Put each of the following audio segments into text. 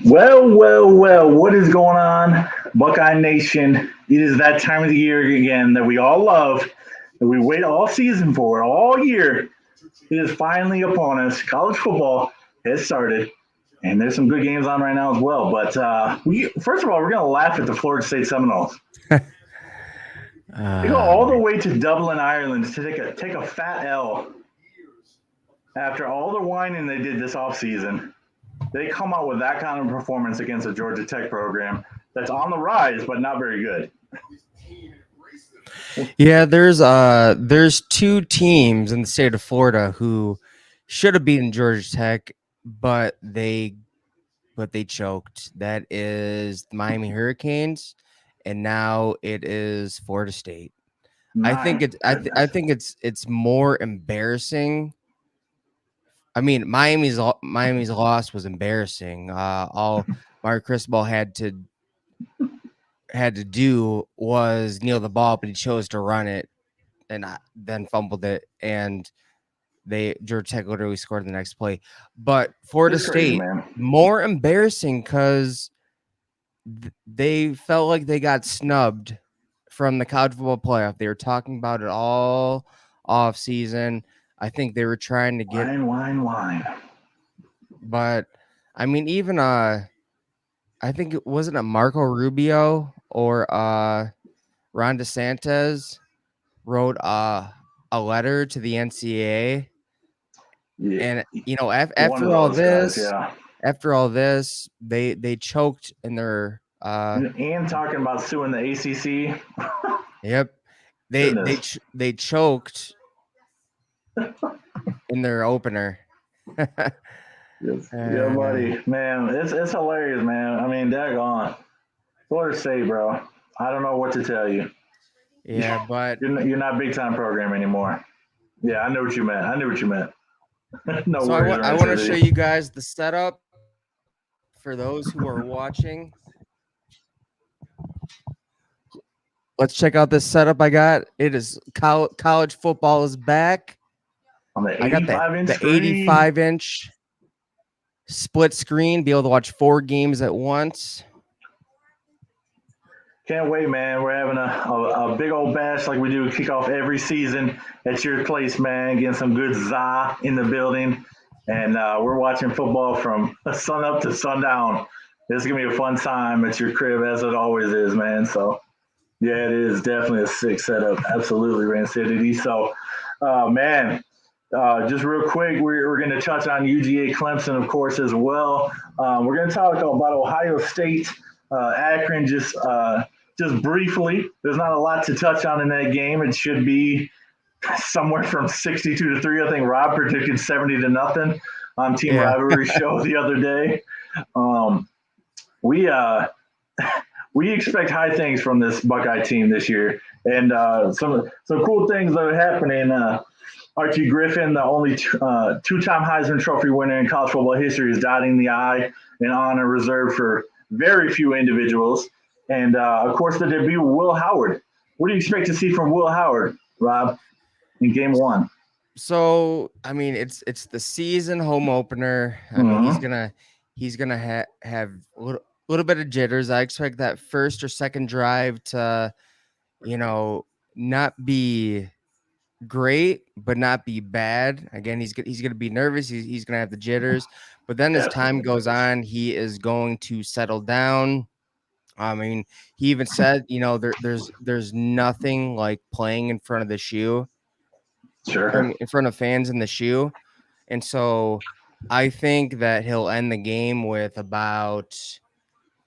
Well. What is going on, Buckeye Nation? It is that time of the year again that we all love, that we wait all season for, all year. It is finally upon us. College football has started, and there's some good games on right now as well. But we first of all, we're going to laugh at the Florida State Seminoles. They go all the way to Dublin, Ireland to take a fat L after all the whining they did this offseason. They come out with that kind of performance against a Georgia Tech program that's on the rise, but not very good. Yeah, there's two teams in the state of Florida who should have beaten Georgia Tech, but they choked. That is the Miami Hurricanes, and now it is Florida State. I think it's more embarrassing. I mean, Miami's loss was embarrassing. All Mario Cristobal had to do was kneel the ball, but he chose to run it and then fumbled it, and Georgia Tech literally scored the next play. But Florida State, more embarrassing because they felt like they got snubbed from the college football playoff. They were talking about it all off season. I think they were trying to get wine. But I mean, even I think it wasn't a Marco Rubio or Ron DeSantis wrote a letter to the NCAA, and after all this, they choked in their and talking about suing the ACC. Yep, they choked in their opener. Yeah, buddy, man, it's hilarious, man. I mean, daggone, Florida State, bro. I don't know what to tell you. Yeah, but you're not big time program anymore. Yeah, I know what you meant. No so worries. I want to show you guys the setup for those who are watching. Let's check out this setup I got. It is college football is back. On the 85 I got inch the 85 inch split screen, be able to watch 4 games at once. Can't wait, man. We're having a big old bash like we do kick off every season at your place, man. Getting some good za in the building. And we're watching football from sun up to sundown. This is going to be a fun time at your crib, as it always is, man. So, yeah, it is definitely a sick setup. Absolutely, Rancidity. So, man, just real quick, we're going to touch on UGA Clemson, of course, as well. We're going to talk about Ohio State, Akron, just briefly. There's not a lot to touch on in that game. It should be somewhere from 62-3. I think Rob predicted 70-0 on Team Rivalry Show the other day. We expect high things from this Buckeye team this year, and some cool things that are happening. Archie Griffin, the only two-time Heisman Trophy winner in college football history, is dotting the I, an honor reserved for very few individuals. And, of course, the debut of Will Howard. What do you expect to see from Will Howard, Rob, in game 1? So, I mean, it's the season home opener. I mean, he's gonna have a little bit of jitters. I expect that first or second drive to, not be great, but not be bad. Again, he's gonna be nervous. He's gonna have the jitters, but then as time goes on, he is going to settle down. I mean, he even said, there's nothing like playing in front of the shoe, in front of fans in the shoe. And so I think that he'll end the game with about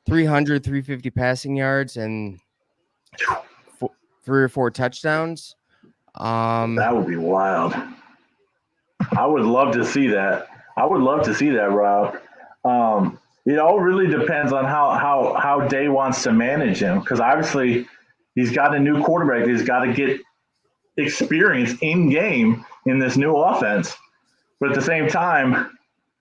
350 passing yards and 3 or 4 touchdowns. That would be wild. I would love to see that. Rob. It all really depends on how Day wants to manage him, because obviously he's got a new quarterback. He's got to get experience in game in this new offense. But at the same time,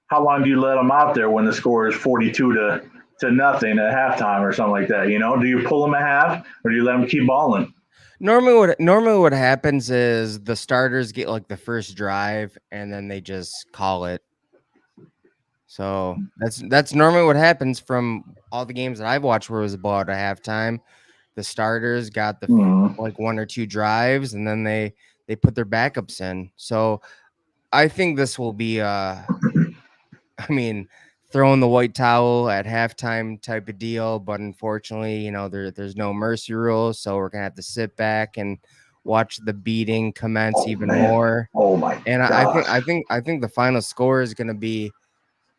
how long do you let him out there when the score is 42-0 at halftime or something like that? Do you pull him at half, or do you let him keep balling? Normally what happens is the starters get like the first drive and then they just call it. So that's normally what happens from all the games that I've watched where it was about a halftime. The starters got the like 1 or 2 drives, and then they put their backups in. So I think this will be I mean, throwing the white towel at halftime type of deal, but unfortunately, there's no mercy rule, so we're gonna have to sit back and watch the beating commence even more. Oh my And gosh. I think the final score is gonna be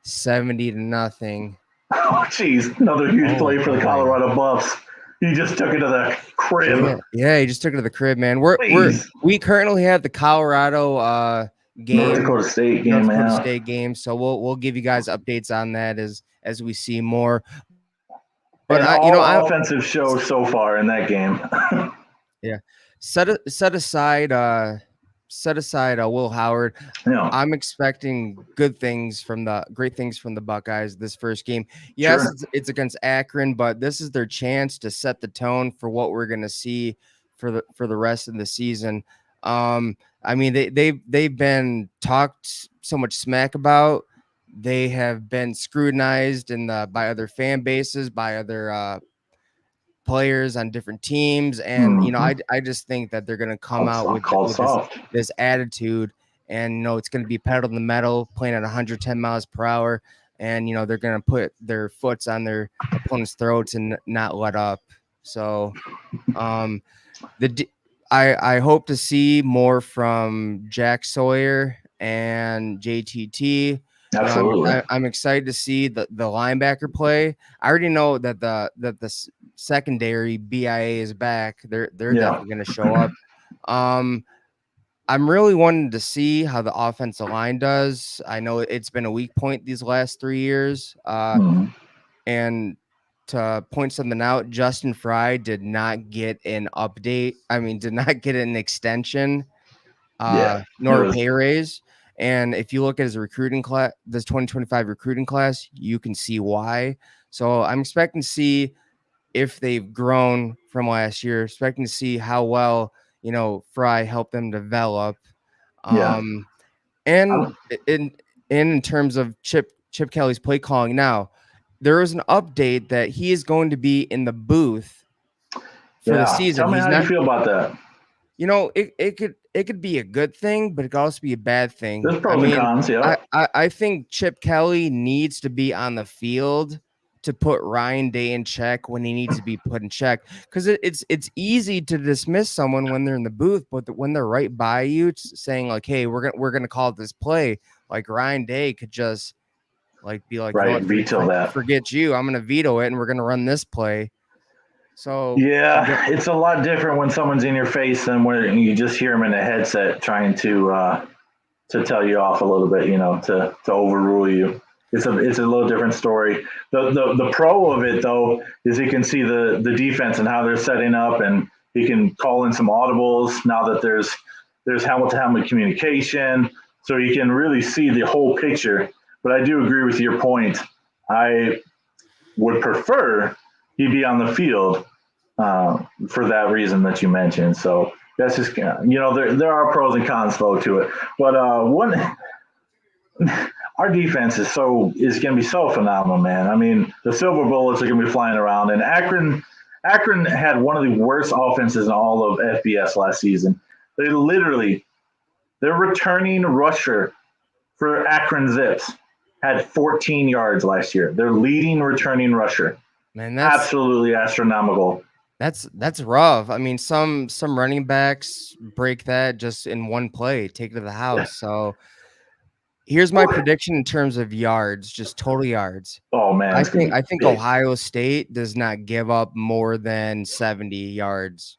70-0. Oh, jeez. Another huge play for the Colorado Buffs. He just took it to the crib. Yeah, he just took it to the crib, man. We currently have the Colorado game, North Dakota State game, so we'll give you guys updates on that as we see more. But all offensive show so far in that game. Yeah, set aside Will Howard. Yeah. I'm expecting great things from the Buckeyes this first game. Yes, Sure. it's against Akron, but this is their chance to set the tone for what we're going to see for the rest of the season. I mean, they've been talked so much smack about. They have been scrutinized by other fan bases, by other players on different teams, and I just think that they're going to come out with this attitude, and it's going to be pedal to the metal, playing at 110 miles per hour, and they're going to put their foots on their opponent's throats and not let up. So I hope to see more from Jack Sawyer and JTT. Absolutely. I'm excited to see the linebacker play. I already know that the secondary BIA is back. They're definitely going to show up. I'm really wanting to see how the offensive line does. I know it's been a weak point these last 3 years. And to point something out, Justin Fry did not get an update. I mean, did not get an extension, nor a pay raise. And if you look at his recruiting class, this 2025 recruiting class, you can see why. So I'm expecting to see if they've grown from last year, expecting to see how well, Fry helped them develop. And in terms of Chip Kelly's play calling now, there is an update that he is going to be in the booth for the season. Tell me how you feel about that. It could be a good thing, but it could also be a bad thing. There's pros and cons, yeah. I think Chip Kelly needs to be on the field to put Ryan Day in check when he needs to be put in check, because it's easy to dismiss someone when they're in the booth, but when they're right by you, it's saying like, hey, we're gonna call this play. Like Ryan Day could just be like, right, veto that. Forget you. I'm gonna veto it, and we're gonna run this play. So yeah, it's a lot different when someone's in your face than when you just hear them in a headset trying to tell you off a little bit, to overrule you. It's a little different story. The pro of it though is he can see the defense and how they're setting up, and he can call in some audibles now that there's helmet-to-helmet communication, so you can really see the whole picture. But I do agree with your point. I would prefer he be on the field for that reason that you mentioned. So that's just, there are pros and cons though to it. But our defense is going to be so phenomenal, man. I mean, the silver bullets are going to be flying around, and Akron had one of the worst offenses in all of FBS last season. Their returning rusher for Akron Zips had 14 yards last year. Their leading returning rusher. Man, that's absolutely astronomical. That's rough. I mean, some running backs break that just in one play, take it to the house. So here's my prediction in terms of yards, just total yards. Oh man, I think Ohio State does not give up more than 70 yards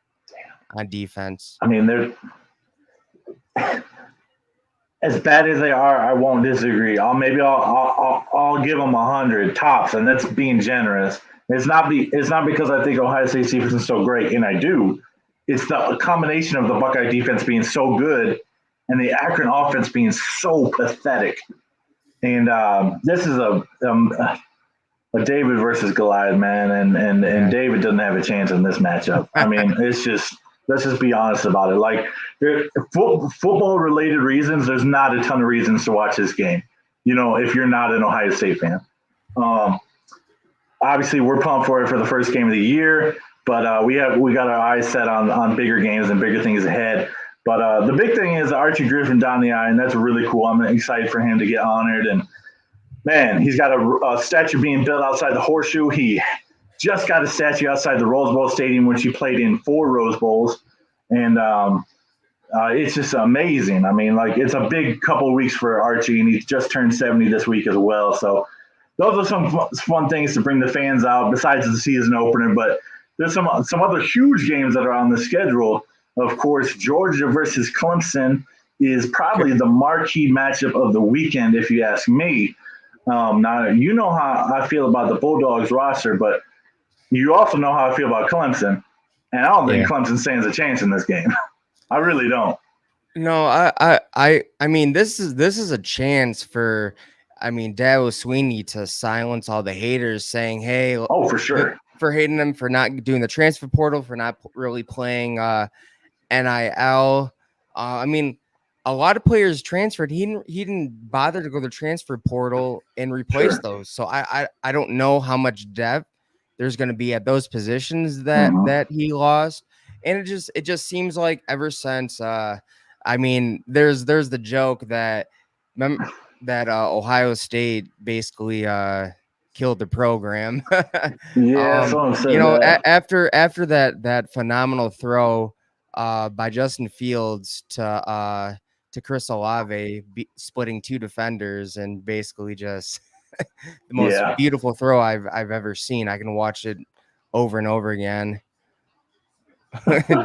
on defense. I mean, they're as bad as they are. I won't disagree. I'll give them 100 tops, and that's being generous. It's not because I think Ohio State's defense is so great, and I do. It's the combination of the Buckeye defense being so good and the Akron offense being so pathetic. And this is a David versus Goliath, man, and David doesn't have a chance in this matchup. I mean, it's just, let's just be honest about it. Like, football-related reasons, there's not a ton of reasons to watch this game. if you're not an Ohio State fan. Um, Obviously, we're pumped for it for the first game of the year, but we got our eyes set on bigger games and bigger things ahead. But the big thing is Archie Griffin down the eye, and that's really cool. I'm excited for him to get honored. And man, he's got a statue being built outside the Horseshoe. He just got a statue outside the Rose Bowl Stadium, which he played in 4 Rose Bowls, and it's just amazing. I mean, like, it's a big couple of weeks for Archie, and he's just turned 70 this week as well. So those are some fun things to bring the fans out besides the season opener. But there's some other huge games that are on the schedule. Of course, Georgia versus Clemson is probably the marquee matchup of the weekend, if you ask me. Now, you know how I feel about the Bulldogs roster, but you also know how I feel about Clemson. And I don't think Clemson stands a chance in this game. I really don't. No, I mean, this is a chance for, Dabo Sweeney to silence all the haters saying, hey, oh, for sure, for hating them, for not doing the transfer portal, for not really playing NIL. A lot of players transferred. He didn't bother to go to the transfer portal and replace those. So I don't know how much depth there's going to be at those positions that he lost. And it just seems like ever since there's the joke that Ohio State basically killed the program. Yeah, after that phenomenal throw by Justin Fields to Chris Olave, splitting 2 defenders and basically just the most beautiful throw I've ever seen. I can watch it over and over again.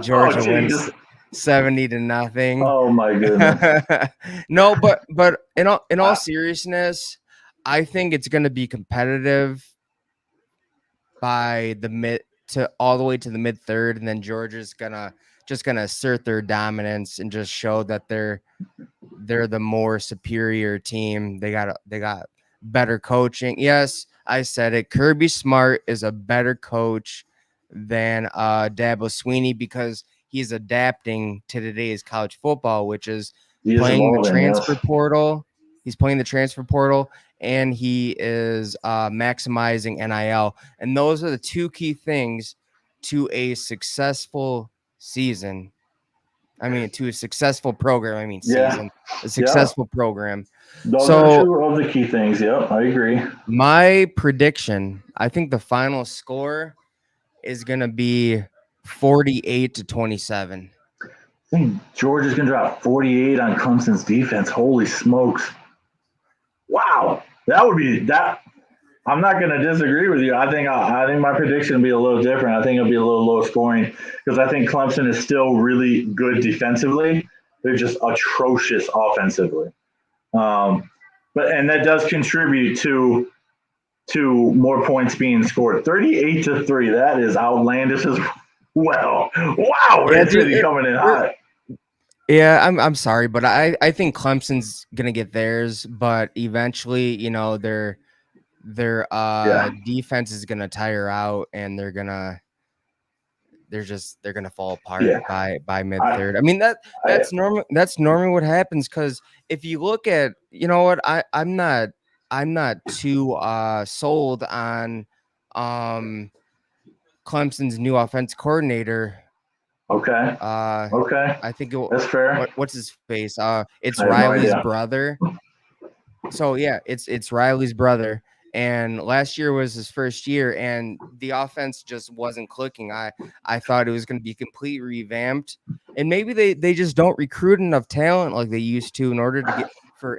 Georgia wins 70-0. Oh my goodness. No, but in all seriousness, I think it's going to be competitive by the mid to all the way to the mid third, and then Georgia's gonna assert their dominance and just show that they're the more superior team. They got better coaching. Yes, I said it. Kirby Smart is a better coach than Dabo Sweeney because he's adapting to today's college football, which is playing the transfer portal. He's playing the transfer portal, and he is maximizing NIL. And those are the 2 key things to a successful season. To a successful program. Season. A successful program. Those are 2 of the key things. Yep, I agree. My prediction, I think the final score is going to be 48-27. I think Georgia's going to drop 48 on Clemson's defense. Holy smokes. Wow. That would be that. I'm not going to disagree with you. I think my prediction will be a little different. I think it'll be a little low scoring because I think Clemson is still really good defensively. They're just atrocious offensively. And that does contribute to more points being scored. 38-3. That is outlandish as well. Wow, it's really coming in hot. Yeah, I'm sorry, but I think Clemson's gonna get theirs, but eventually, their defense is gonna tire out, and they're gonna fall apart by mid third. That's normal. That's normally what happens because if you look at, I'm not too sold on Clemson's new offense coordinator. Okay. I think that's fair. What's his face? It's Riley's brother. So yeah, it's Riley's brother. And last year was his first year, and the offense just wasn't clicking. I thought it was going to be completely revamped, and maybe they just don't recruit enough talent like they used to in order to get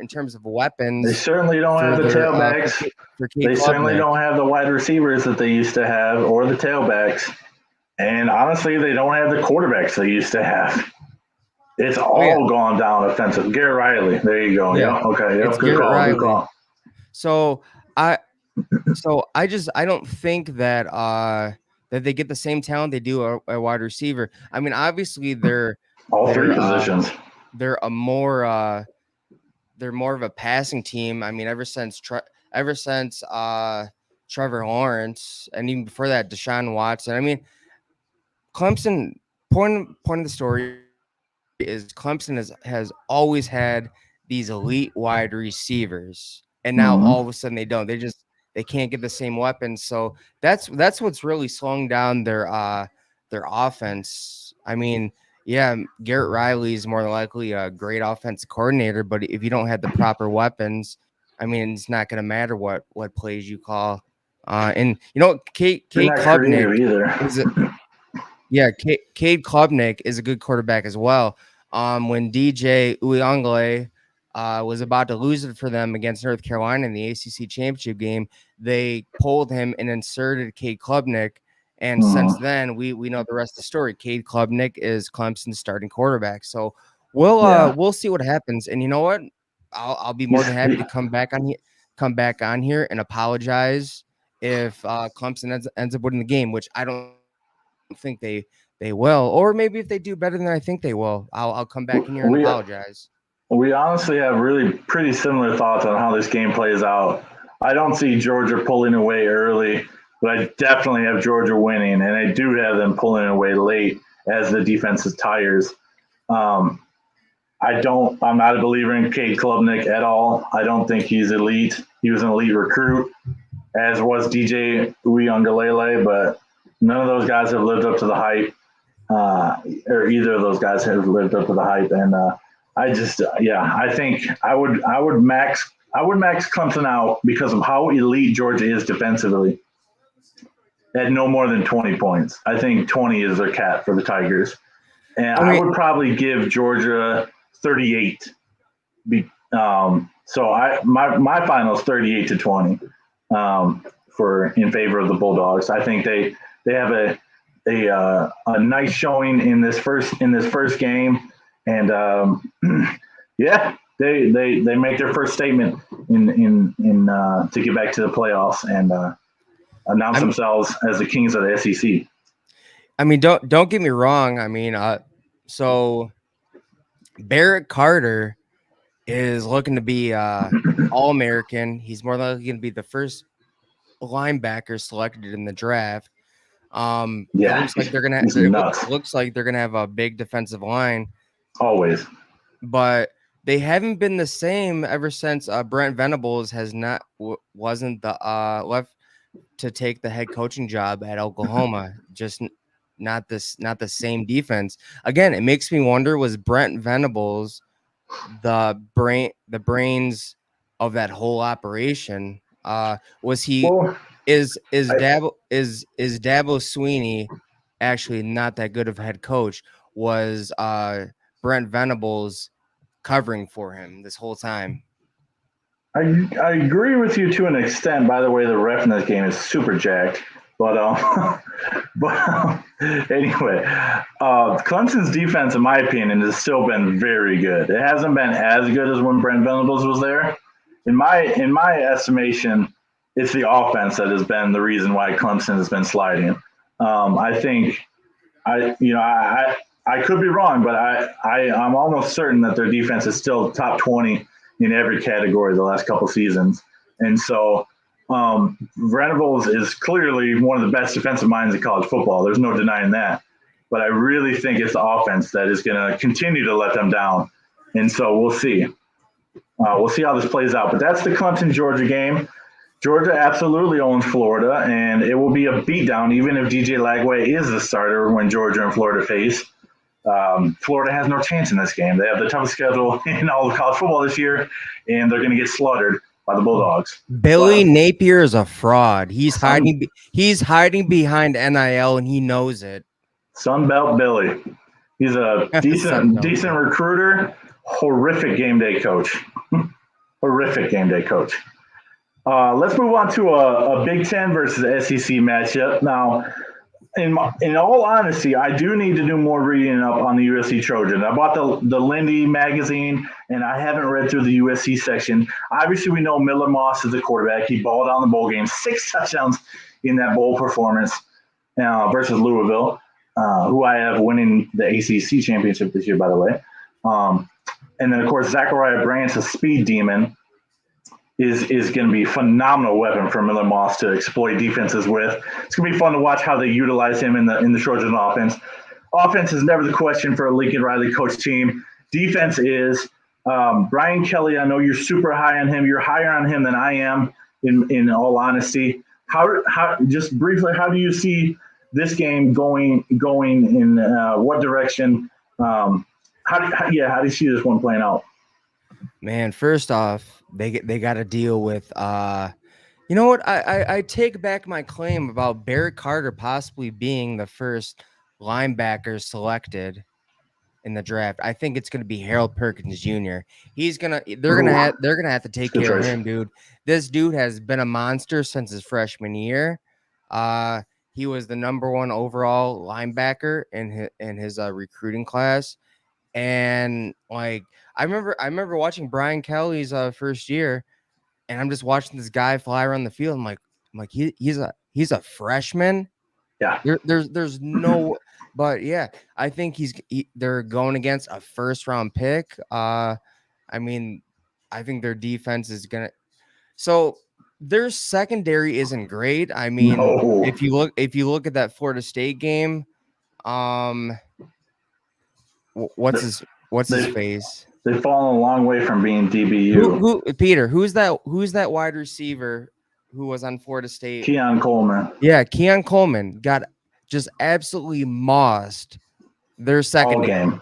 in terms of weapons. They certainly don't have the tailbacks. They certainly don't have the wide receivers that they used to have, or the tailbacks. And honestly, they don't have the quarterbacks they used to have. It's all gone down offensive. Garrett Riley. There you go. Yeah. Okay. Yep. Good call. So I don't think that they get the same talent they do a wide receiver. Obviously they're all 3 positions. They're more of a passing team. Ever since Trevor Lawrence, and even before that, Deshaun Watson. Clemson. Point of the story is Clemson has always had these elite wide receivers. and now all of a sudden they don't. They can't get the same weapons. So that's what's really slowing down their offense. I mean, yeah, Garrett Riley is more than likely a great offensive coordinator, but if you don't have the proper weapons, I mean, it's not going to matter what plays you call. And you know, Cade Klubnik is Cade Klubnik is a good quarterback as well. When DJ Uyunglele was about to lose it for them against North Carolina in the ACC championship game, they pulled him and inserted Cade Klubnik. And since then, we know the rest of the story. Cade Klubnik is Clemson's starting quarterback. So we'll see what happens. And you know what? I'll be more than happy to come back on here and apologize if Clemson ends up winning the game, which I don't think they will. Or maybe if they do better than I think they will, I'll come back in here and apologize. We honestly have really pretty similar thoughts on how this game plays out. I don't see Georgia pulling away early, but I definitely have Georgia winning, and I do have them pulling away late as the defense tires. I'm not a believer in Cade Klubnik at all. I don't think he's elite. He was an elite recruit, as was DJ Uyunglele, but none of those guys have lived up to the hype, or either of those guys have lived up to the hype. And I think I would max Clemson out because of how elite Georgia is defensively at no more than 20 points. I think 20 is their cap for the Tigers. And I would probably give Georgia 38. So my final is 38-20 in favor of the Bulldogs. I think they have a nice showing in this first game, and they make their first statement in to get back to the playoffs and announce themselves as the kings of the SEC. I mean, don't get me wrong. I mean, so Barrett Carter is looking to be All-American. He's more likely going to be the first linebacker selected in the draft. It looks like they're gonna have a big defensive line. Always. But they haven't been the same ever since Brent Venables wasn't the left to take the head coaching job at Oklahoma. Just not the same defense. Again, it makes me wonder, was Brent Venables the brains of that whole operation? Was he is Dabo Swinney actually not that good of a head coach? Was Brent Venables covering for him this whole time? I agree with you to an extent. By the way, the ref in this game is super jacked. But anyway, Clemson's defense, in my opinion, has still been very good. It hasn't been as good as when Brent Venables was there. In my estimation, it's the offense that has been the reason why Clemson has been sliding. I think I could be wrong, but I'm almost certain that their defense is still top 20 in every category the last couple seasons. And so Venables is clearly one of the best defensive minds in college football. There's no denying that. But I really think it's the offense that is going to continue to let them down. And so we'll see. We'll see how this plays out. But that's the Clemson-Georgia game. Georgia absolutely owns Florida, and it will be a beatdown even if DJ Lagway is the starter when Georgia and Florida face. Florida has no chance in this game. They have the toughest schedule in all of college football this year, and they're going to get slaughtered by the Bulldogs. Billy Napier is a fraud. He's hiding behind NIL, and he knows it. Sunbelt Billy. He's a decent recruiter, horrific game day coach. Horrific game day coach. Let's move on to a Big Ten versus SEC matchup. Now, in all honesty, I do need to do more reading up on the USC Trojans. I bought the Lindy magazine, and I haven't read through the USC section. Obviously, we know Miller Moss is the quarterback. He balled out in the bowl game, 6 touchdowns in that bowl performance versus Louisville, who I have winning the ACC championship this year, by the way. And then, of course, Zachariah Branch, a speed demon, is going to be a phenomenal weapon for Miller Moss to exploit defenses with. It's going to be fun to watch how they utilize him in the Trojan offense. Offense is never the question for a Lincoln Riley coach team. Defense is. Brian Kelly, I know you're super high on him. You're higher on him than I am, in all honesty. How just briefly, how do you see this game going in what direction? How do you see this one playing out? Man, first off, they got to deal with you know what? I take back my claim about Barrett Carter possibly being the first linebacker selected in the draft. I think it's going to be Harold Perkins Jr. They're gonna have to It's take a good care of choice. him, dude. This dude has been a monster since his freshman year. He was the number 1 overall linebacker in his recruiting class, and like I remember watching Brian Kelly's first year, and I'm just watching this guy fly around the field. I'm like he's a freshman. Yeah. There's no, but yeah, I think they're going against a first round pick. I mean, I think their defense is gonna. So their secondary isn't great. I mean, No. if you look at that Florida State game, um, what's his They face? they've fallen a long way from being DBU. Who Peter? Who's that wide receiver who was on Florida State? Keon Coleman Yeah, Keon Coleman got just absolutely mossed. Their all secondary. game.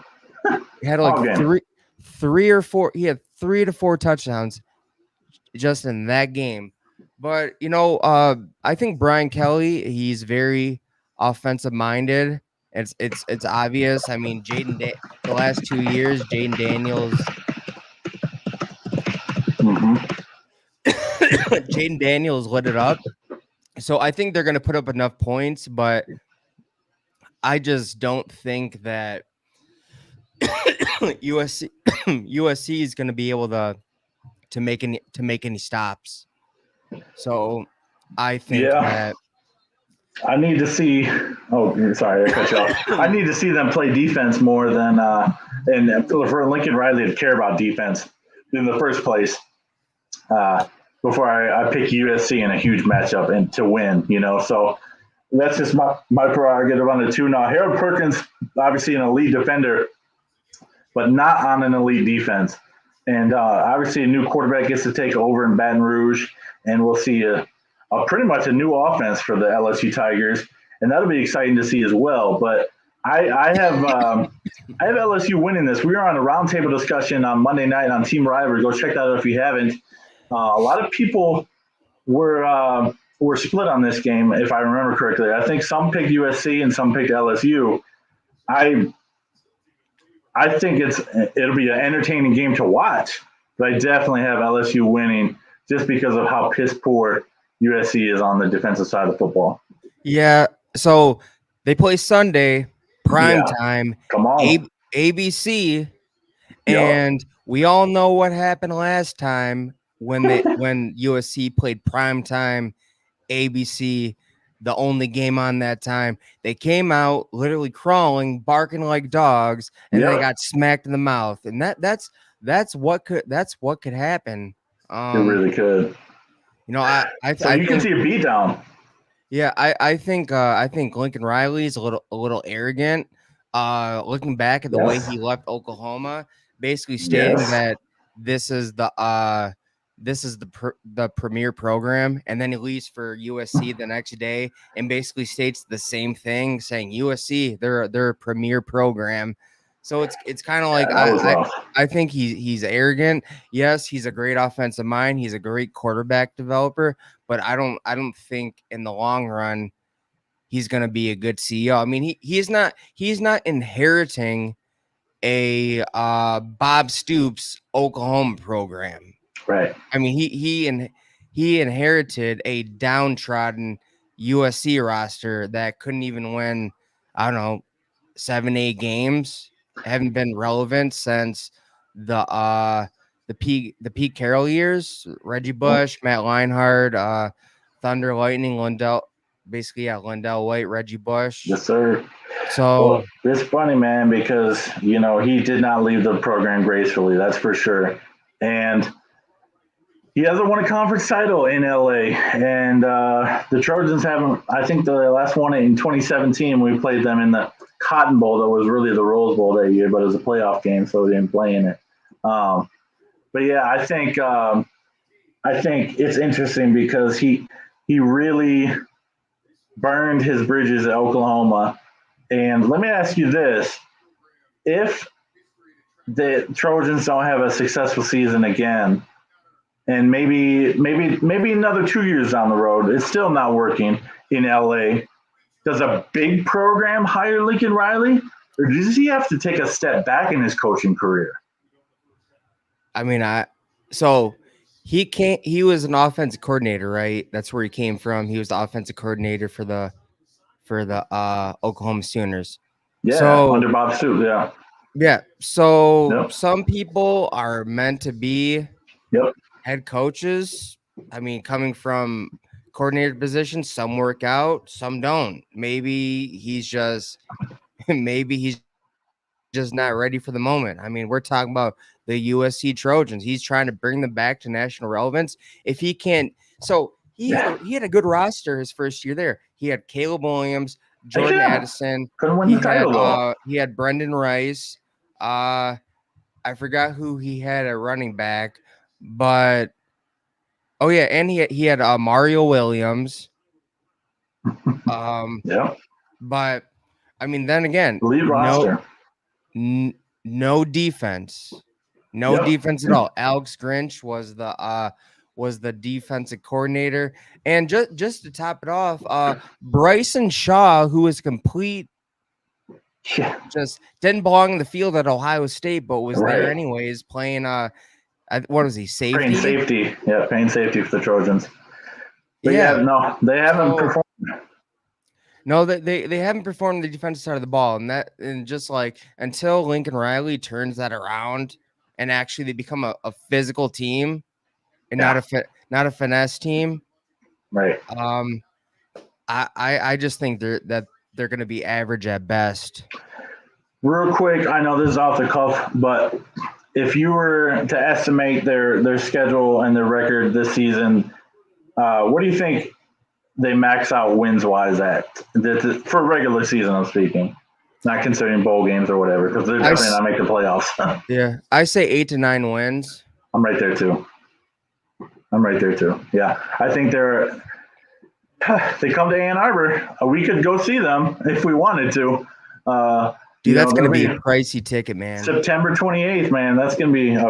He had All like game. three or four. He had 3 to 4 touchdowns just in that game. But I think Brian Kelly, he's very offensive minded. It's obvious. I mean, the last 2 years, Jaden Daniels, Hmm. Jaden Daniels lit it up. So I think they're going to put up enough points, but I just don't think that USC USC is going to be able to make any stops. So I think Yeah. that I need to see. Oh, sorry, I cut you off. I need to see them play defense more than, and for Lincoln Riley to care about defense in the first place. Before I pick USC in a huge matchup and to win, So that's just my prerogative on the two. Now, Harold Perkins, obviously an elite defender, but not on an elite defense. And obviously, a new quarterback gets to take over in Baton Rouge, and we'll see a pretty much a new offense for the LSU Tigers, and that'll be exciting to see as well. But I have LSU winning this. We were on a roundtable discussion on Monday night on Team Rivalry. Go check that out if you haven't. A lot of people were split on this game, if I remember correctly. I think some picked USC and some picked LSU. I I think it'll be an entertaining game to watch, but I definitely have LSU winning just because of how piss poor USC is on the defensive side of football. Yeah. So they play Sunday, prime Yeah, time, come on. ABC, Yep. and we all know what happened last time when USC played prime time ABC, the only game on that time. They came out literally crawling, barking like dogs, and then they Yep. got smacked in the mouth. And that's what could happen. It really could. So I you can think see a beatdown. yeah, I think Lincoln Riley is a little arrogant. Looking back at the way Yes. he left Oklahoma, basically stating Yes. that this is the premier program, and then he leaves for USC the next day and basically states the same thing, saying USC they're a premier program. So it's kind of like Yeah, that was rough. I think he's arrogant. Yes, he's a great offensive mind. He's a great quarterback developer, but I don't think in the long run he's going to be a good CEO. I mean, he's not inheriting a Bob Stoops Oklahoma program. Right. I mean, he inherited a downtrodden USC roster that couldn't even win, I don't know, 7-8 games. Haven't been relevant since the Pete Carroll years. Reggie Bush, Matt Leinart, Thunder Lightning, Lindell, basically Lindell White, Reggie Bush. Yes, sir. So Well, it's funny, man, because he did not leave the program gracefully. That's for sure. And he hasn't won a conference title in LA, and the Trojans haven't. I think the last one in 2017, we played them in the Cotton Bowl. That was really the Rose Bowl that year, but it was a playoff game, so they didn't play in it. But yeah, I think it's interesting because he really burned his bridges at Oklahoma. And let me ask you this: if the Trojans don't have a successful season again, and maybe another 2 years down the road, it's still not working in LA. Does a big program hire Lincoln Riley, or does he have to take a step back in his coaching career? I mean, so he was an offensive coordinator, right? That's where he came from. He was the offensive coordinator for the Oklahoma Sooners. Yeah, So under Bob Stoops. Yeah. yeah, so Yep. some people are meant to be Yep. head coaches. I mean, coming from coordinator positions, some work out, some don't. Maybe he's just not ready for the moment. I mean, we're talking about the USC Trojans. He's trying to bring them back to national relevance. If he can't, so he had a good roster his first year there. He had Caleb Williams, Jordan Yeah. Addison. Couldn't win the title though. He had Brendan Rice. I forgot who he had at running back, but oh yeah, and he had Mario Williams. Yeah. But I mean, then again, Lead roster. no defense, no Yep. defense at all. Alex Grinch was the defensive coordinator, and just to top it off, Bryson Shaw, who was complete, Yeah. just didn't belong in the field at Ohio State, but was Right. there anyways, playing what was he, safety? Playing safety. Yeah, playing safety for the Trojans. But yeah, no, they haven't performed. No, they haven't performed the defensive side of the ball, and just like until Lincoln Riley turns that around and actually they become a physical team and not a finesse team. Right. I just think they're going to be average at best. Real quick, I know this is off the cuff, but if you were to estimate their schedule and their record this season, what do you think they max out wins wise at for regular season? I'm speaking, not considering bowl games or whatever, because they're definitely not making the playoffs. Yeah, I say 8 to 9 wins. I'm right there too. Yeah, I think they come to Ann Arbor. We could go see them if we wanted to. Dude, that's going to be a pricey ticket, man. September 28th, man. That's going to be, a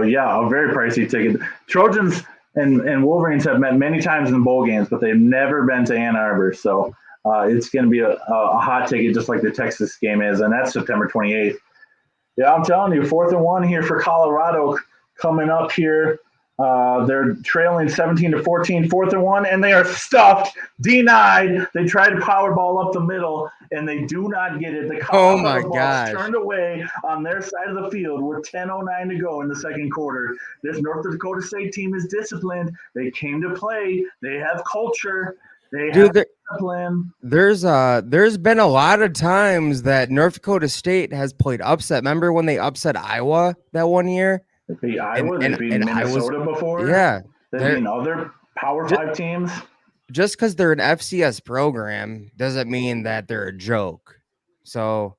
very pricey ticket. Trojans and Wolverines have met many times in bowl games, but they've never been to Ann Arbor. So it's going to be a hot ticket, just like the Texas game is, and that's September 28th. Yeah, I'm telling you, 4th and 1 here for Colorado coming up here. They're trailing 17-14, 4th and 1, and they are stuffed, denied. They tried to power ball up the middle, and they do not get it. The Colorado ball's turned away on their side of the field with 10:09 to go in the second quarter. This North Dakota State team is disciplined. They came to play. They have culture. They have discipline. There's been a lot of times that North Dakota State has played upset. Remember when they upset Iowa that one year? They beat Iowa. They beat Minnesota before. Yeah. They beat other Power 5 teams. Just because they're an FCS program doesn't mean that they're a joke. So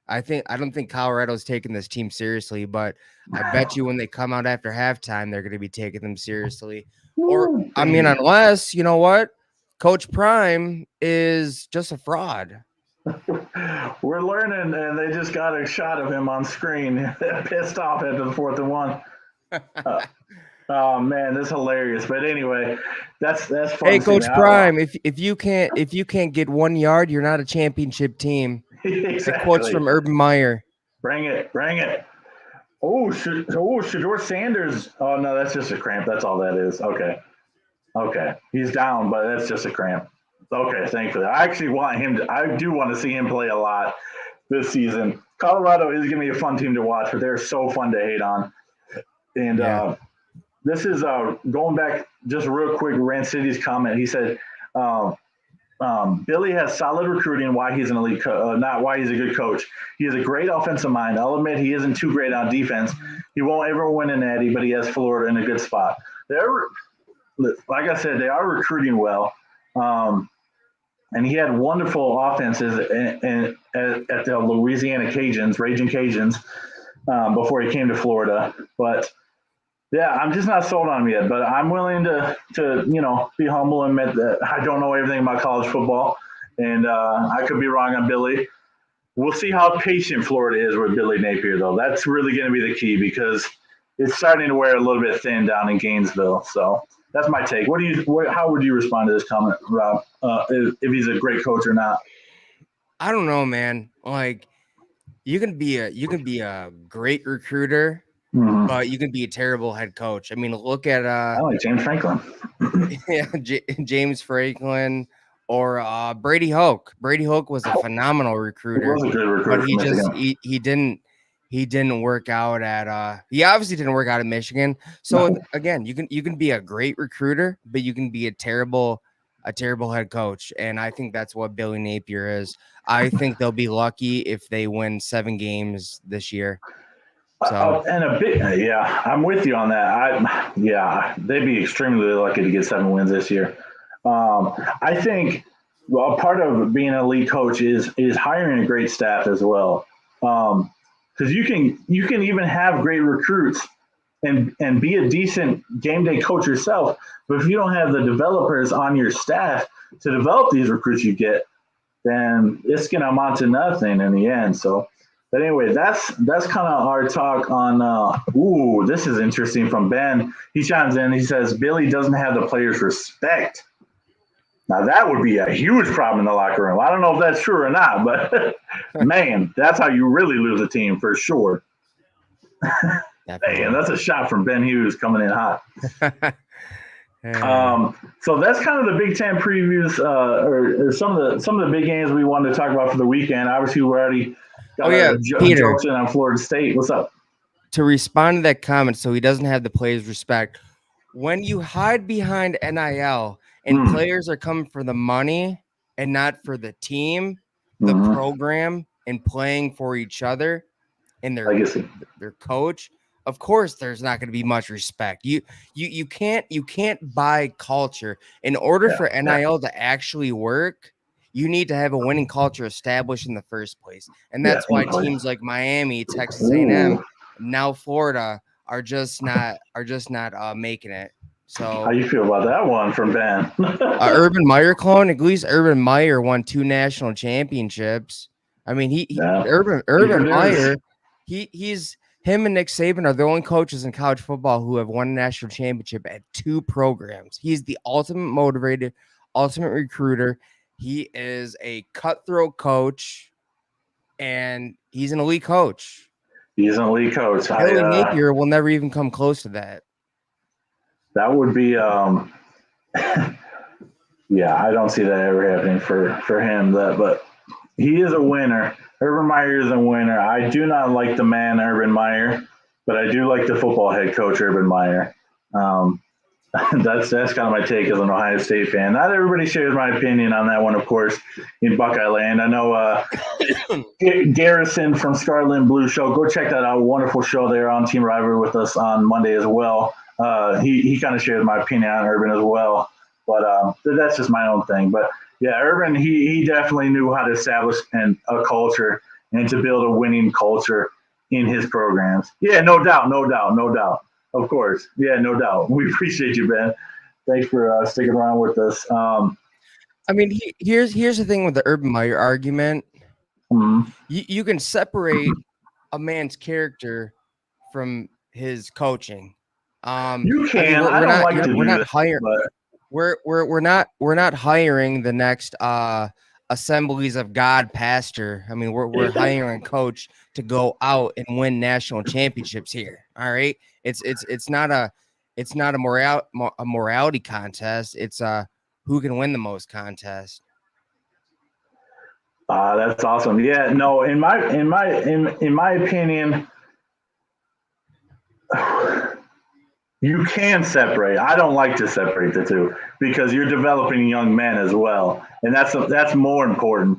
I don't think Colorado's taking this team seriously, but I bet you when they come out after halftime, they're going to be taking them seriously. Or, I mean, unless, you know what? Coach Prime is just a fraud. We're learning, and they just got a shot of him on screen, pissed off after the 4th and 1. Oh man, that's hilarious. But anyway, that's fun. Hey, Coach Prime, if you can't get 1 yard, you're not a championship team. Exactly. The quotes from Urban Meyer. Bring it. Oh, Shedeur Sanders. Oh no, that's just a cramp. That's all that is. Okay, he's down, but that's just a cramp. Okay, thankfully. I actually want him I do want to see him play a lot this season. Colorado is going to be a fun team to watch, but they're so fun to hate on. And this is going back just real quick, Rand City's comment. He said, Billy has solid recruiting, why he's an elite not why he's a good coach. He has a great offensive mind. I'll admit he isn't too great on defense. He won't ever win a natty, but he has Florida in a good spot. Like I said, they are recruiting well. And he had wonderful offenses at the Louisiana Cajuns, Raging Cajuns. before he came to Florida. But yeah, I'm just not sold on him yet. But I'm willing to be humble and admit that I don't know everything about college football, and I could be wrong on Billy. We'll see how patient Florida is with Billy Napier, though. That's really going to be the key because it's starting to wear a little bit thin down in Gainesville. So that's my take. How would you respond to this comment, Rob? If he's a great coach or not? I don't know, man. Like you can be a great recruiter, but you can be a terrible head coach. I mean, look at I like James Franklin. yeah, James Franklin or Brady Hoke. Brady Hoke was a phenomenal recruiter, He was a good recruiter, but he didn't work out at he obviously didn't work out at Michigan. So again, you can be a great recruiter, but you can be a terrible head coach, and I think that's what Billy Napier is. I think they'll be lucky if they win 7 games this year. So and a bit, yeah, I'm with you on that. They'd be extremely lucky to get 7 wins this year. I think part of being an elite coach is hiring a great staff as well, because you can even have great recruits and be a decent game day coach yourself, but if you don't have the developers on your staff to develop these recruits you get, then it's going to amount to nothing in the end. So. But anyway, that's kind of our talk on. This is interesting from Ben. He chimes in. He says Billy doesn't have the players' respect. Now that would be a huge problem in the locker room. I don't know if that's true or not, but man, that's how you really lose a team for sure. Man, that's a shot from Ben Hughes coming in hot. So that's kind of the Big Ten previews, or some of the big games we wanted to talk about for the weekend. Obviously, we're already. Peter, jokes in on Florida State. What's up? To respond to that comment, so he doesn't have the players' respect. When you hide behind NIL and players are coming for the money and not for the team, the program, and playing for each other and their coach, of course, there's not going to be much respect. You can't buy culture. In order for NIL to actually work, you need to have a winning culture established in the first place. And that's why teams like Miami, Texas A&M, now Florida are just not making it. So how you feel about that one from Ben? Urban Meyer clone, at least Urban Meyer won 2 national championships. I mean, Urban Meyer, he's him and Nick Saban are the only coaches in college football who have won a national championship at 2 programs. He's the ultimate motivator, ultimate recruiter. He is a cutthroat coach, and he's an elite coach. He's an elite coach. Billy Napier will never even come close to that. That would be, yeah, I don't see that ever happening for him. But he is a winner. Urban Meyer is a winner. I do not like the man Urban Meyer, but I do like the football head coach Urban Meyer. That's kind of my take as an Ohio State fan. Not everybody shares my opinion on that one, of course, in Buckeye Land. I know Garrison from Scarlet and Blue Show. Go check that out. Wonderful show there on Team Rivalry with us on Monday as well. He kind of shares my opinion on Urban as well. But that's just my own thing. But, yeah, Urban, he definitely knew how to establish a culture and to build a winning culture in his programs. Yeah, no doubt. Of course. Yeah, no doubt. We appreciate you, Ben. Thanks for sticking around with us. I mean, here's the thing with the Urban Meyer argument. You can separate a man's character from his coaching. You can. I don't like to do that. We're not hiring the next Assemblies of God pastor. I mean, we're hiring a coach to go out and win national championships here. All right. It's not a morality contest. It's who can win the most contest. That's awesome. Yeah, no, in my opinion, you can separate. I don't like to separate the two because you're developing young men as well, and that's more important.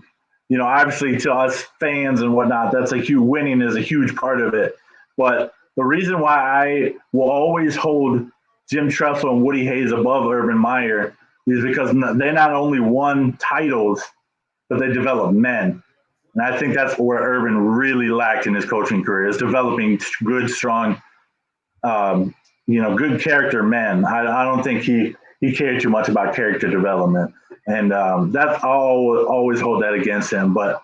You know, obviously to us fans and whatnot, winning is a huge part of it. But the reason why I will always hold Jim Tressel and Woody Hayes above Urban Meyer is because they not only won titles, but they developed men. And I think that's where Urban really lacked in his coaching career, is developing good, strong, good character men. I don't think he cared too much about character development. And that's always hold that against him. But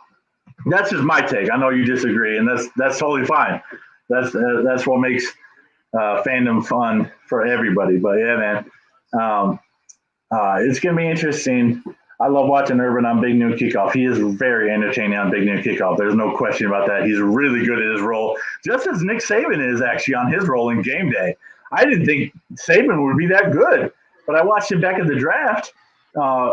that's just my take. I know you disagree, and that's totally fine. That's what makes fandom fun for everybody. But yeah, man, it's gonna be interesting. I love watching Urban on Big Noon Kickoff. He is very entertaining on Big Noon Kickoff. There's no question about that. He's really good at his role, just as Nick Saban is actually on his role in Game Day. I didn't think Saban would be that good, but I watched him back at the draft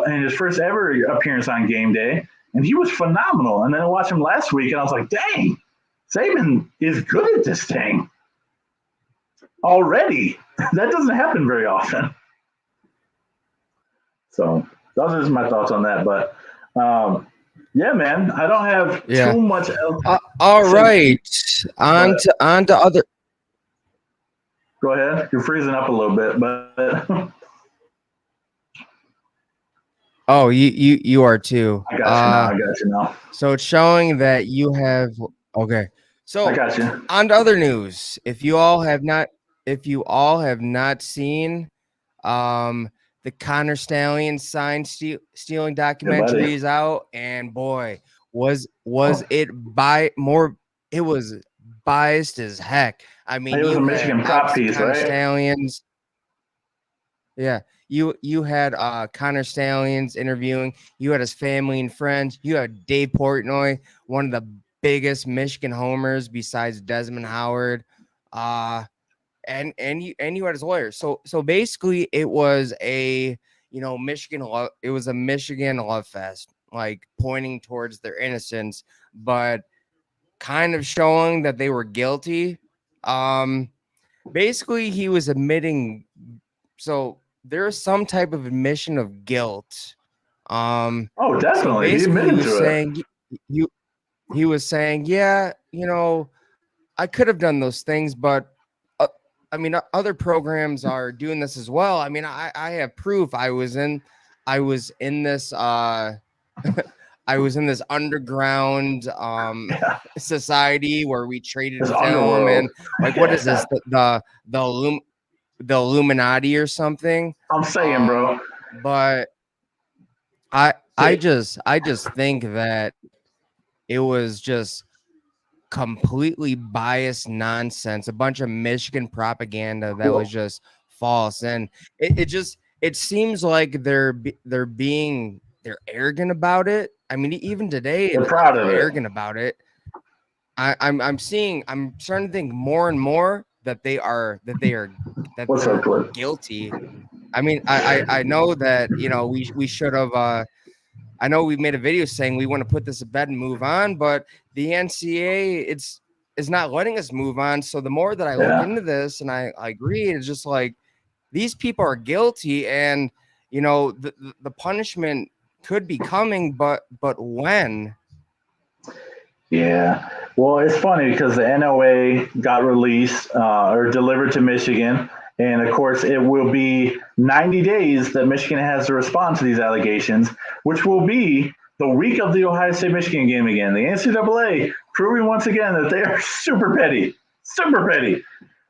in his first ever appearance on Game Day, and he was phenomenal. And then I watched him last week, and I was like, dang, Saban is good at this thing already. That doesn't happen very often. So those are just my thoughts on that. But yeah, man, I don't have too much else. All right, on to other. Go ahead. You're freezing up a little bit, but oh, you are too. I got you now. So it's showing that you have okay. So I got you. On to other news. If you all have not seen the Connor Stallions sign stealing documentary is out, and boy, was it it was biased as heck. I mean, it was a Michigan prop piece, right? Stallions. Yeah, you had Connor Stallions interviewing. You had his family and friends. You had Dave Portnoy, one of the biggest Michigan homers besides Desmond Howard. And you had his lawyer. So basically, it was a Michigan love fest, like pointing towards their innocence, but kind of showing that they were guilty. Basically, he was admitting. So there is some type of admission of guilt. Oh, definitely. So he admitted to it. He was saying, yeah, I could have done those things, but I mean, other programs are doing this as well. I mean, I have proof. I was in this I was in this underground society where we traded film and like what is this, the Illuminati or something? I'm saying, bro. But I just think that it was just completely biased nonsense, a bunch of Michigan propaganda that was just false, and it seems like they're arrogant about it. I mean, even today they're proud of it. Arrogant about it. I'm starting to think more and more that they're guilty. I mean, I know that we should have. I know we made a video saying we want to put this to bed and move on, but the NCAA is not letting us move on. So the more that I look into this, and I agree, it's just like these people are guilty, and the punishment could be coming, but when? Yeah, well, it's funny because the NOA got released or delivered to Michigan. And, of course, it will be 90 days that Michigan has to respond to these allegations, which will be the week of the Ohio State-Michigan game again. The NCAA proving once again that they are super petty.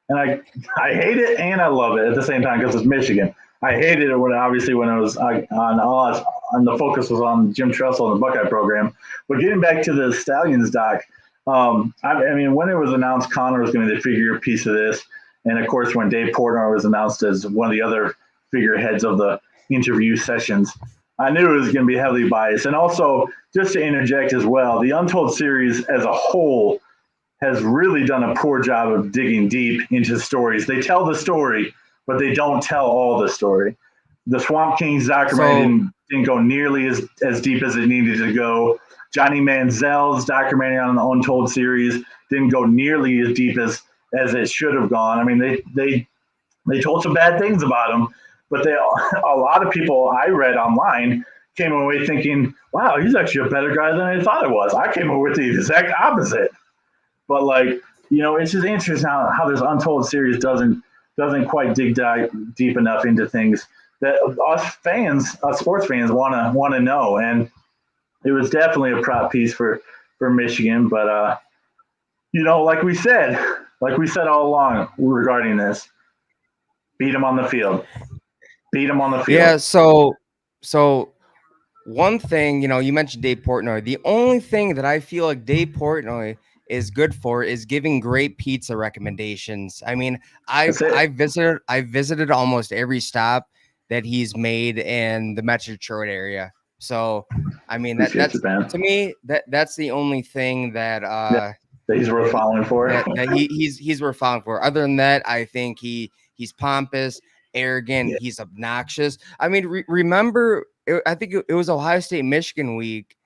And I hate it and I love it at the same time because it's Michigan. I hated it when it was on the focus was on Jim Tressel and the Buckeye program. But getting back to the Stallions doc, I mean, when it was announced Connor was going to be the figure piece of this, and, of course, when Dave Portnoy was announced as one of the other figureheads of the interview sessions, I knew it was going to be heavily biased. And also, just to interject as well, the Untold series as a whole has really done a poor job of digging deep into stories. They tell the story, but they don't tell all the story. The Swamp Kings documentary didn't go nearly as deep as it needed to go. Johnny Manziel's documentary on the Untold series didn't go nearly as deep as it should have gone. I mean, they told some bad things about him, but a lot of people I read online came away thinking, wow, he's actually a better guy than I thought it was. I came away with the exact opposite. But it's just interesting how this Untold series doesn't quite dig deep enough into things that us sports fans want to know. And it was definitely a prop piece for for Michigan. But like we said all along regarding this, beat them on the field. Beat them on the field. Yeah. So one thing, you mentioned Dave Portnoy. The only thing that I feel like Dave Portnoy is good for is giving great pizza recommendations. I mean, I visited almost every stop that he's made in the Metro Detroit area. So, I mean, that's to me that's the only thing that that he's worth following for. that he's worth following for. Other than that, I think he's pompous, arrogant, he's obnoxious. I mean, remember, I think it was Ohio State Michigan week,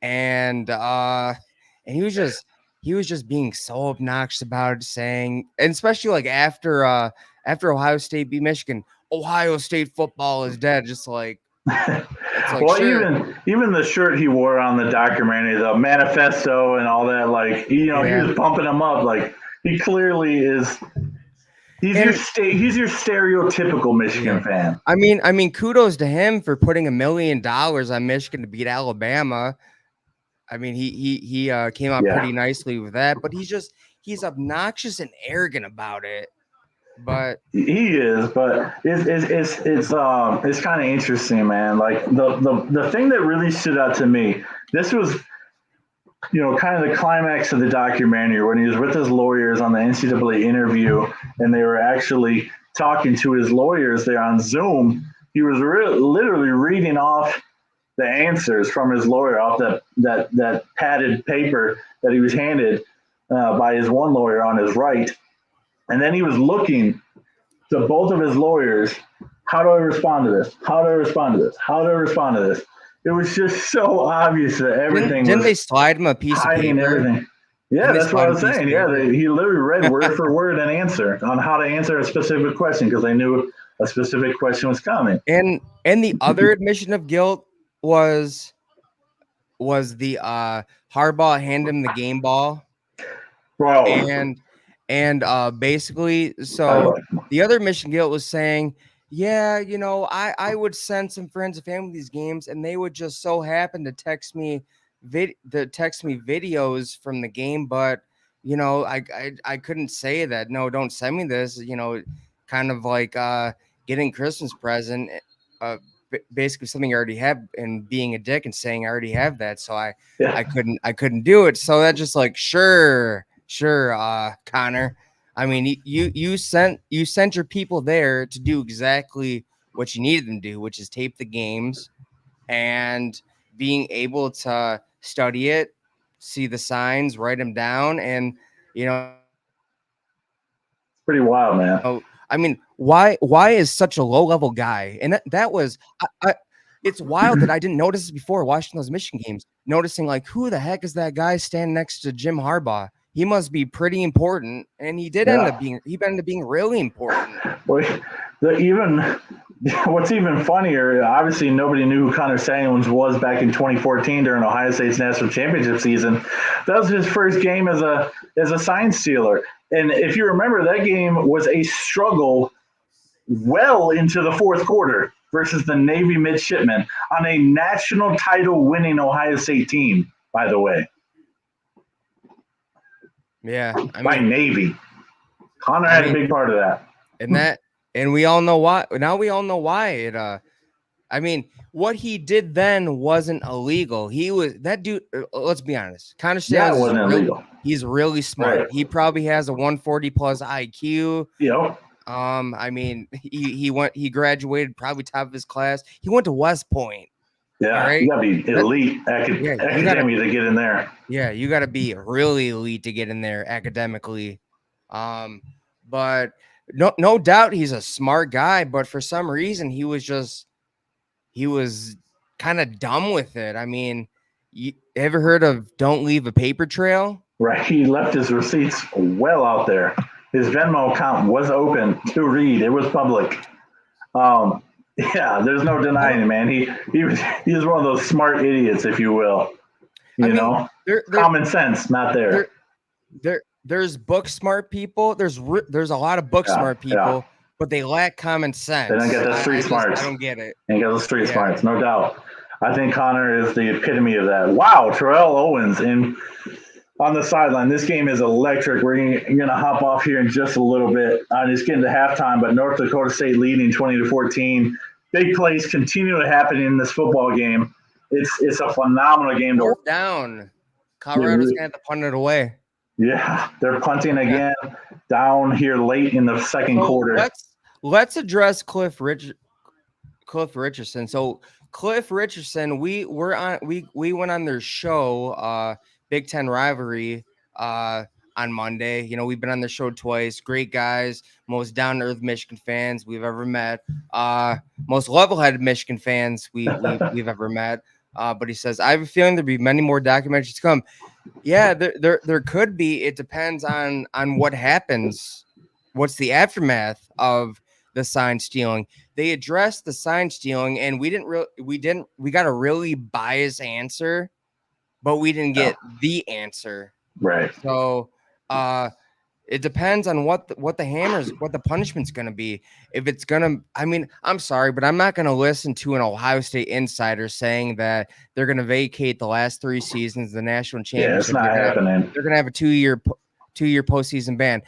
and he was just being so obnoxious about it, saying, and especially like after Ohio State beat Michigan, Ohio State football is dead. Just like, well, sure. even the shirt he wore on the documentary, the manifesto and all that, like he was pumping him up. Like he clearly is. He's your stereotypical Michigan fan. I mean, kudos to him for putting $1 million on Michigan to beat Alabama. I mean, he came out pretty nicely with that, but he's obnoxious and arrogant about it. But he is, but it's kind of interesting, man. Like the thing that really stood out to me, this was kind of the climax of the documentary when he was with his lawyers on the NCAA interview, and they were actually talking to his lawyers there on Zoom. He was literally reading off the answers from his lawyer off that padded paper that he was handed by his one lawyer on his right. And then he was looking to both of his lawyers. How do I respond to this? How do I respond to this? How do I respond to this? It was just so obvious that everything didn't they slide him a piece of paper? Everything. Yeah, that's what I was saying. Yeah, he literally read word for word an answer on how to answer a specific question because they knew a specific question was coming. And the other admission of guilt was the Harbaugh handed him the game ball. Bro. And basically, so the other admission guilt was saying, yeah, I would send some friends and family these games, and they would just so happen to text me videos from the game, but I couldn't say that. No, don't send me this. Kind of like getting Christmas present, basically something I already have, and being a dick and saying I already have that, so I couldn't do it. So that's just like sure, Connor. I mean, you sent your people there to do exactly what you needed them to do, which is tape the games and being able to study it, see the signs, write them down, and it's pretty wild, man. I mean, why is such a low level guy? And that was it's wild that I didn't notice this before watching those Michigan games. Noticing like, who the heck is that guy standing next to Jim Harbaugh? He must be pretty important, and he ended up being really important. Well, what's even funnier, obviously nobody knew who Connor Stallions was back in 2014 during Ohio State's national championship season. That was his first game as a sign stealer. And if you remember, that game was a struggle well into the fourth quarter versus the Navy midshipmen on a national title winning Ohio State team, by the way. Yeah, by Navy. Connor had a big part of that. And we all know why. Now we all know why it. I mean, what he did then wasn't illegal. He was that dude. Let's be honest. Connor Stallions wasn't illegal. He's really smart. Right. He probably has a 140 plus IQ. Yep. I mean, he graduated probably top of his class. He went to West Point. Yeah, right? You gotta be elite academically to get in there. Yeah, you gotta be really elite to get in there academically. But no doubt he's a smart guy, but for some reason he was kind of dumb with it. I mean, you ever heard of don't leave a paper trail? Right. He left his receipts well out there. His Venmo account was open to read. It was public. Yeah, there's no denying it, man. He was one of those smart idiots, if you will. Common sense, not there. There's book smart people. There's a lot of book smart people, but they lack common sense. They don't get the street smarts. I don't get it. They don't get the street smarts, no doubt. I think Connor is the epitome of that. Wow, Terrell Owens on the sideline. This game is electric. We're going to hop off here in just a little bit. It's getting to halftime, but North Dakota State leading 20-14. Big plays continue to happen in this football game. It's a phenomenal game. Fourth down. Colorado's going to have to punt it away. Yeah, they're punting again down here late in the second quarter. Let's address Cliff Richardson. So Cliff Richardson, we went on their show, Big Ten Rivalry, on Monday. You know, we've been on their show twice. Great guys, most down-to-earth Michigan fans we've ever met. Most level-headed Michigan fans we've ever met. But he says, I have a feeling there'll be many more documentaries to come. Yeah, there could be. It depends on what happens. What's the aftermath of the sign stealing? They addressed the sign stealing, and we got a really biased answer, but we didn't get the answer. Right. So it depends on what the punishment's going to be. If it's going to, I mean, I'm sorry, but I'm not going to listen to an Ohio State insider saying that they're going to vacate the last 3 seasons, the national championship. Yeah, it's not happening. They're going to have a 2-year postseason ban.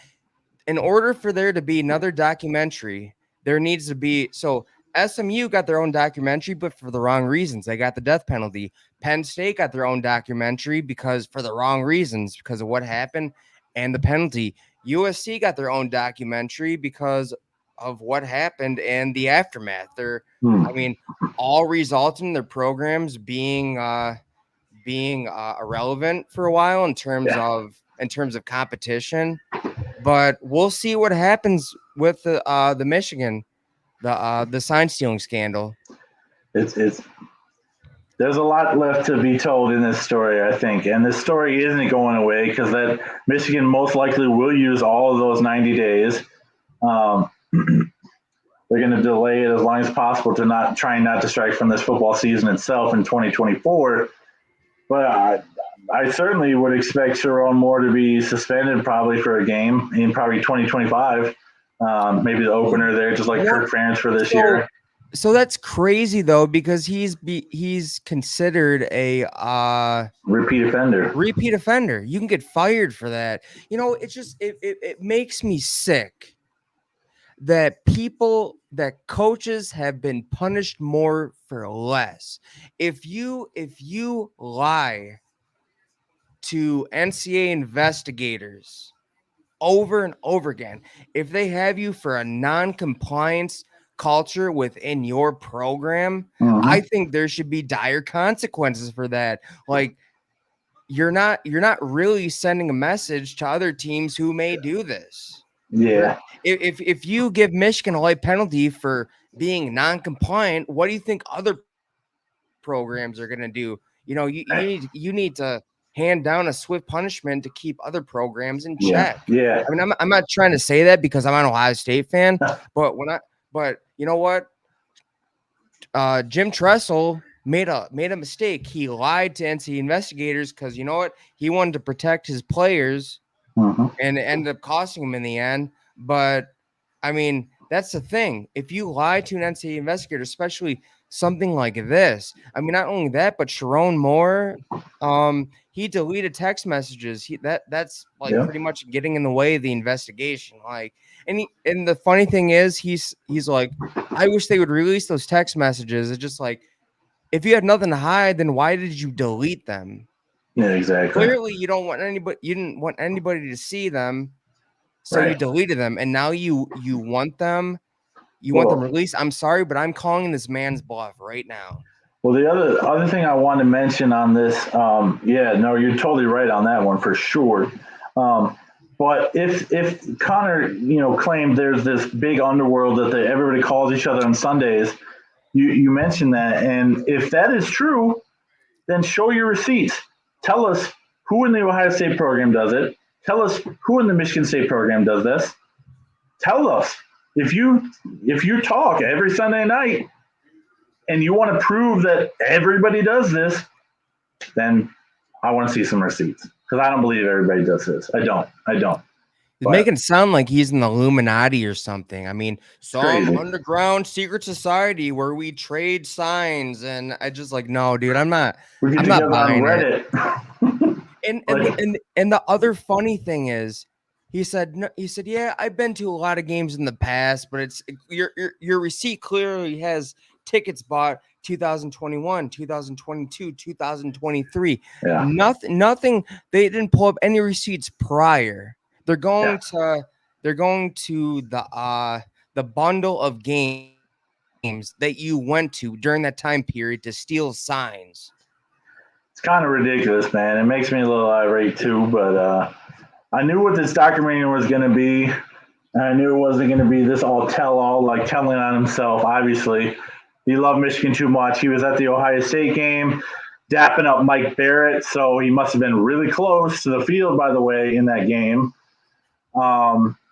In order for there to be another documentary, there needs to be, so SMU got their own documentary, but for the wrong reasons. They got the death penalty. Penn State got their own documentary for the wrong reasons, because of what happened and the penalty. USC got their own documentary because of what happened and the aftermath. I mean, all resulted in their programs being irrelevant for a while in terms of competition. But we'll see what happens with the Michigan, the sign stealing scandal. There's a lot left to be told in this story, I think. And this story isn't going away because that Michigan most likely will use all of those 90 days. They're going to delay it as long as possible to try not to strike from this football season itself in 2024. But I certainly would expect Sharon Moore to be suspended probably for a game in probably 2025. Maybe the opener there, just like Kirk Ferentz for this year. So that's crazy though, because he's considered a repeat offender. You can get fired for that. You know, it's just it makes me sick that coaches have been punished more for less. If you lie to NCAA investigators over and over again, if they have you for a non-compliance culture within your program, I think there should be dire consequences for that. Like, you're not really sending a message to other teams who may do this. Yeah. If you give Michigan a light penalty for being non-compliant, what do you think other programs are going to do? You know, you need to hand down a swift punishment to keep other programs in check. Yeah. I mean, I'm not trying to say that because I'm an Ohio State fan, but you know what? Jim Tressel made a mistake. He lied to NCAA investigators because you know what? He wanted to protect his players, and it ended up costing him in the end. But I mean, that's the thing. If you lie to an NCAA investigator, especially something like this, I mean, not only that, but Sharon Moore, he deleted text messages. That's pretty much getting in the way of the investigation. Like, and the funny thing is, he's like, I wish they would release those text messages. It's just like, if you had nothing to hide, then why did you delete them? Yeah, exactly. Clearly, you didn't want anybody to see them, so you deleted them, and now you want them. You want them released. I'm sorry, but I'm calling this man's bluff right now. Well, the other thing I want to mention on this, you're totally right on that one for sure. But if Connor, claimed there's this big underworld that everybody calls each other on Sundays, you mentioned that, and if that is true, then show your receipts. Tell us who in the Ohio State program does it. Tell us who in the Michigan State program does this. Tell us. If you talk every Sunday night and you want to prove that everybody does this, then I want to see some receipts, because I don't believe everybody does this. I don't. He's making it sound like he's in the Illuminati or something. I mean, some crazy. underground secret society where we trade signs, and I just like, no, dude, I'm not. We get I'm not together on buying it. Reddit. And the other funny thing is, he said, no, he said, yeah, I've been to a lot of games in the past, but it's your receipt clearly has tickets bought 2021, 2022, 2023. Yeah. Nothing. They didn't pull up any receipts prior. They're going to the bundle of games that you went to during that time period to steal signs. It's kind of ridiculous, man. It makes me a little irate too, but I knew what this documentary was going to be. And I knew it wasn't going to be this all tell-all, like telling on himself. Obviously, he loved Michigan too much. He was at the Ohio State game, dapping up Mike Barrett, so he must have been really close to the field, by the way, in that game. And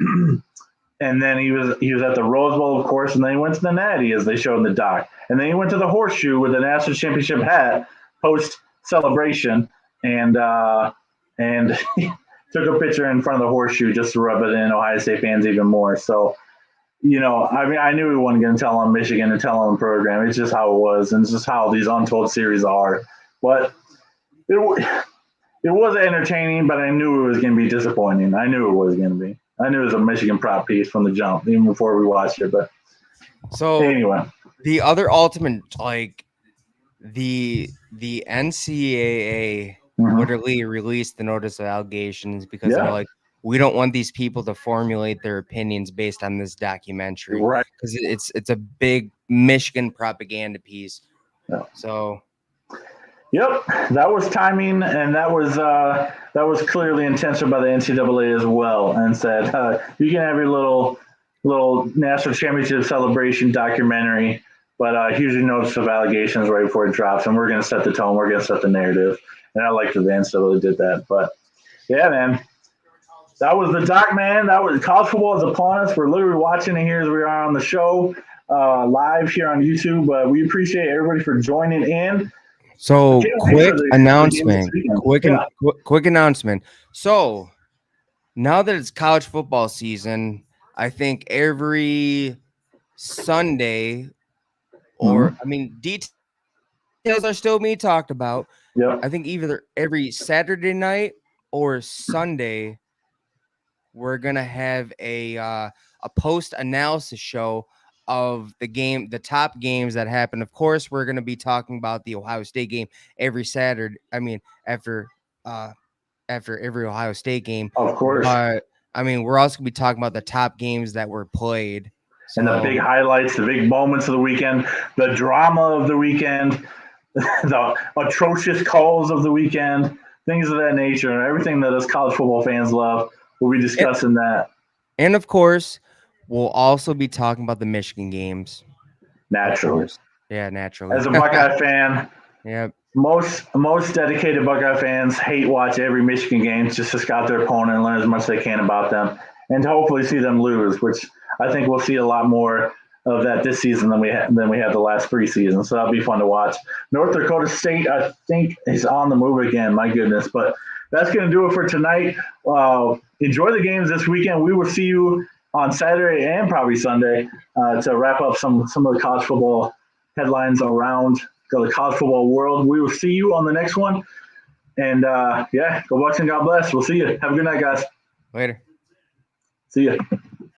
then he was at the Rose Bowl, of course, and then he went to the Natty, as they showed in the doc. And then he went to the Horseshoe with the national championship hat post celebration, and took a picture in front of the Horseshoe just to rub it in Ohio State fans even more. So, I mean, I knew he wasn't going to tell on Michigan and tell on the program. It's just how it was, and it's just how these untold series are. But it was entertaining, but I knew it was going to be disappointing. I knew it was going to be. I knew it was a Michigan prop piece from the jump, even before we watched it. But so anyway, the other ultimate, like the NCAA literally released the notice of allegations because they're like, we don't want these people to formulate their opinions based on this documentary, right? Because it's a big Michigan propaganda piece. Yeah. So, yep, that was timing, and that was clearly intentional by the NCAA as well, and said you can have your little national championship celebration documentary, but here's your notice of allegations right before it drops, and we're going to set the tone, we're going to set the narrative. And I liked that the NCAA did that. But yeah, man, that was the doc, man. That was college football is upon us. We're literally watching it here as we are on the show live here on YouTube. But we appreciate everybody for joining in. So quick announcement. Quick announcement. So now that it's college football season, I think every Sunday, or I mean, details are still being talked about. Yeah, I think either every Saturday night or Sunday, we're gonna have a post analysis show of the top games that happen. Of course, we're gonna be talking about the Ohio State game every Saturday. I mean, after every Ohio State game, of course. But I mean, we're also gonna be talking about the top games that were played. And the big highlights, the big moments of the weekend, the drama of the weekend, the atrocious calls of the weekend, things of that nature, and everything that us college football fans love. We'll be discussing that. And of course, we'll also be talking about the Michigan games. Naturally. Yeah, naturally. As a Buckeye fan, yep. Most dedicated Buckeye fans hate watch every Michigan game just to scout their opponent and learn as much as they can about them, and to hopefully see them lose, which I think we'll see a lot more of that this season than we had the last 3 seasons. So that'll be fun to watch. North Dakota State, I think, is on the move again. My goodness. But that's going to do it for tonight. Enjoy the games this weekend. We will see you on Saturday and probably Sunday to wrap up some of the college football headlines around the college football world. We will see you on the next one. And, go Bucks and God bless. We'll see you. Have a good night, guys. Later. See you.